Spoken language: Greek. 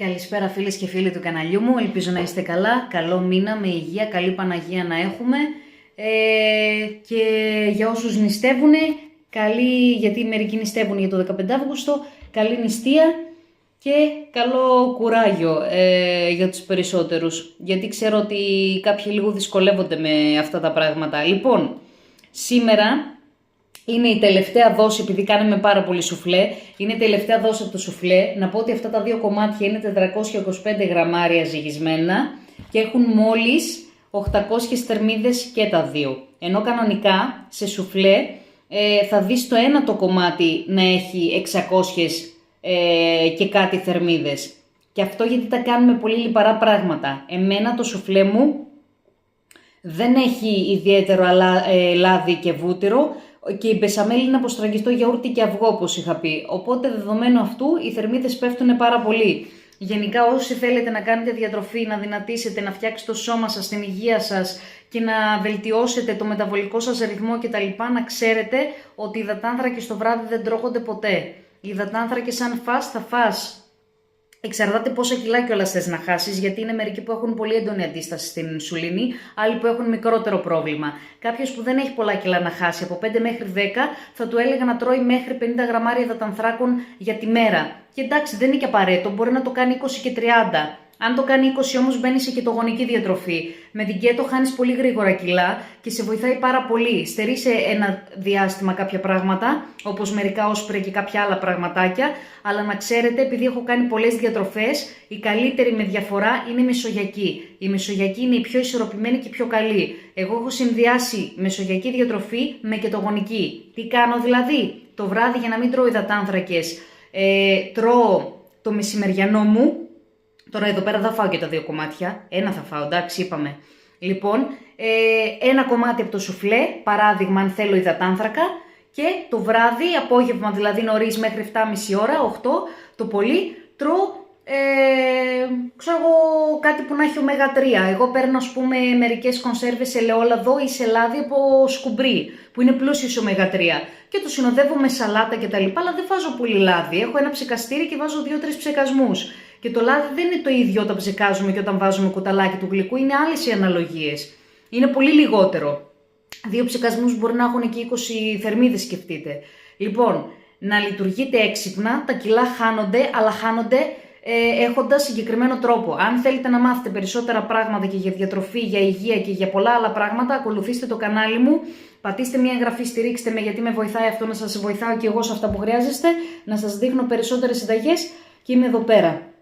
Καλησπέρα φίλες και φίλοι του καναλιού μου, ελπίζω να είστε καλά, καλό μήνα, με υγεία, καλή Παναγία να έχουμε και για όσους νηστεύουν, γιατί μερικοί νηστεύουν για το 15 Αύγουστο, καλή νηστεία και καλό κουράγιο για τους περισσότερους, γιατί ξέρω ότι κάποιοι λίγο δυσκολεύονται με αυτά τα πράγματα. Λοιπόν, σήμερα είναι η τελευταία δόση, επειδή κάνουμε πάρα πολύ σουφλέ, είναι η τελευταία δόση από το σουφλέ. Να πω ότι αυτά τα δύο κομμάτια είναι 425 γραμμάρια ζυγισμένα και έχουν μόλις 800 θερμίδες και τα δύο. Ενώ κανονικά σε σουφλέ θα δεις το ένα το κομμάτι να έχει 600 και κάτι θερμίδες. Και αυτό γιατί τα κάνουμε πολύ λιπαρά πράγματα. Εμένα το σουφλέ μου δεν έχει ιδιαίτερο λάδι και βούτυρο, και η μπεσαμέλ είναι από στραγγιστό γιαούρτι και αυγό, όπως είχα πει. Οπότε, δεδομένου αυτού, οι θερμίδες πέφτουν πάρα πολύ. Γενικά, όσοι θέλετε να κάνετε διατροφή, να δυνατήσετε, να φτιάξετε το σώμα σας, την υγεία σας και να βελτιώσετε το μεταβολικό σας ρυθμό κτλ., να ξέρετε ότι οι υδατάνθρακες το βράδυ δεν τρώγονται ποτέ. Οι υδατάνθρακες, αν θα φας. Εξαρτάται πόσα κιλά κιόλας θες να χάσεις, γιατί είναι μερικοί που έχουν πολύ έντονη αντίσταση στην ινσουλίνη, άλλοι που έχουν μικρότερο πρόβλημα. Κάποιος που δεν έχει πολλά κιλά να χάσει, από 5 μέχρι 10, θα του έλεγα να τρώει μέχρι 50 γραμμάρια υδατανθράκων για τη μέρα. Και εντάξει, δεν είναι και απαραίτητο, μπορεί να το κάνει 20 και 30. Αν το κάνει 20 όμως μπαίνει σε κετογονική διατροφή. Με την κέτο χάνεις πολύ γρήγορα κιλά και σε βοηθάει πάρα πολύ. Στερεί σε ένα διάστημα κάποια πράγματα, όπως μερικά όσπρια και κάποια άλλα πραγματάκια, αλλά να ξέρετε, επειδή έχω κάνει πολλές διατροφές, η καλύτερη με διαφορά είναι η μεσογειακή. Η μεσογειακή είναι η πιο ισορροπημένη και πιο καλή. Εγώ έχω συνδυάσει μεσογειακή διατροφή με κετογονική. Τι κάνω δηλαδή? Το βράδυ, για να μην τρώω υδατάνθρακες, τρώω το μεσημεριανό μου. Τώρα εδώ πέρα θα φάω και τα δύο κομμάτια. Ένα θα φάω, εντάξει, είπαμε. Λοιπόν, ένα κομμάτι από το σουφλέ, παράδειγμα αν θέλω υδατάνθρακα, και το βράδυ, απόγευμα δηλαδή νωρίς μέχρι 7,5 ώρα, 8 το πολύ, τρώω ξέρω εγώ, κάτι που να έχει ω3. Εγώ παίρνω, ας πούμε, μερικές κονσέρβες ελαιόλαδο ή σε λάδι από σκουμπρί, που είναι πλούσιο σε ω3. Και το συνοδεύω με σαλάτα κτλ. Αλλά δεν βάζω πολύ λάδι. Έχω ένα ψεκαστήρι και βάζω 2-3 ψεκασμούς. Και το λάδι δεν είναι το ίδιο όταν ψεκάζουμε και όταν βάζουμε κουταλάκι του γλυκού, είναι άλλες οι αναλογίες. Είναι πολύ λιγότερο. 2 ψεκασμούς μπορεί να έχουν και 20 θερμίδες, σκεφτείτε. Λοιπόν, να λειτουργείτε έξυπνα, τα κιλά χάνονται, αλλά χάνονται έχοντας συγκεκριμένο τρόπο. Αν θέλετε να μάθετε περισσότερα πράγματα και για διατροφή, για υγεία και για πολλά άλλα πράγματα, ακολουθήστε το κανάλι μου, πατήστε μια εγγραφή, στηρίξτε με, γιατί με βοηθάει αυτό να σας βοηθάω και εγώ σε αυτά που χρειάζεστε, να σας δείχνω περισσότερες συνταγές και είμαι εδώ πέρα.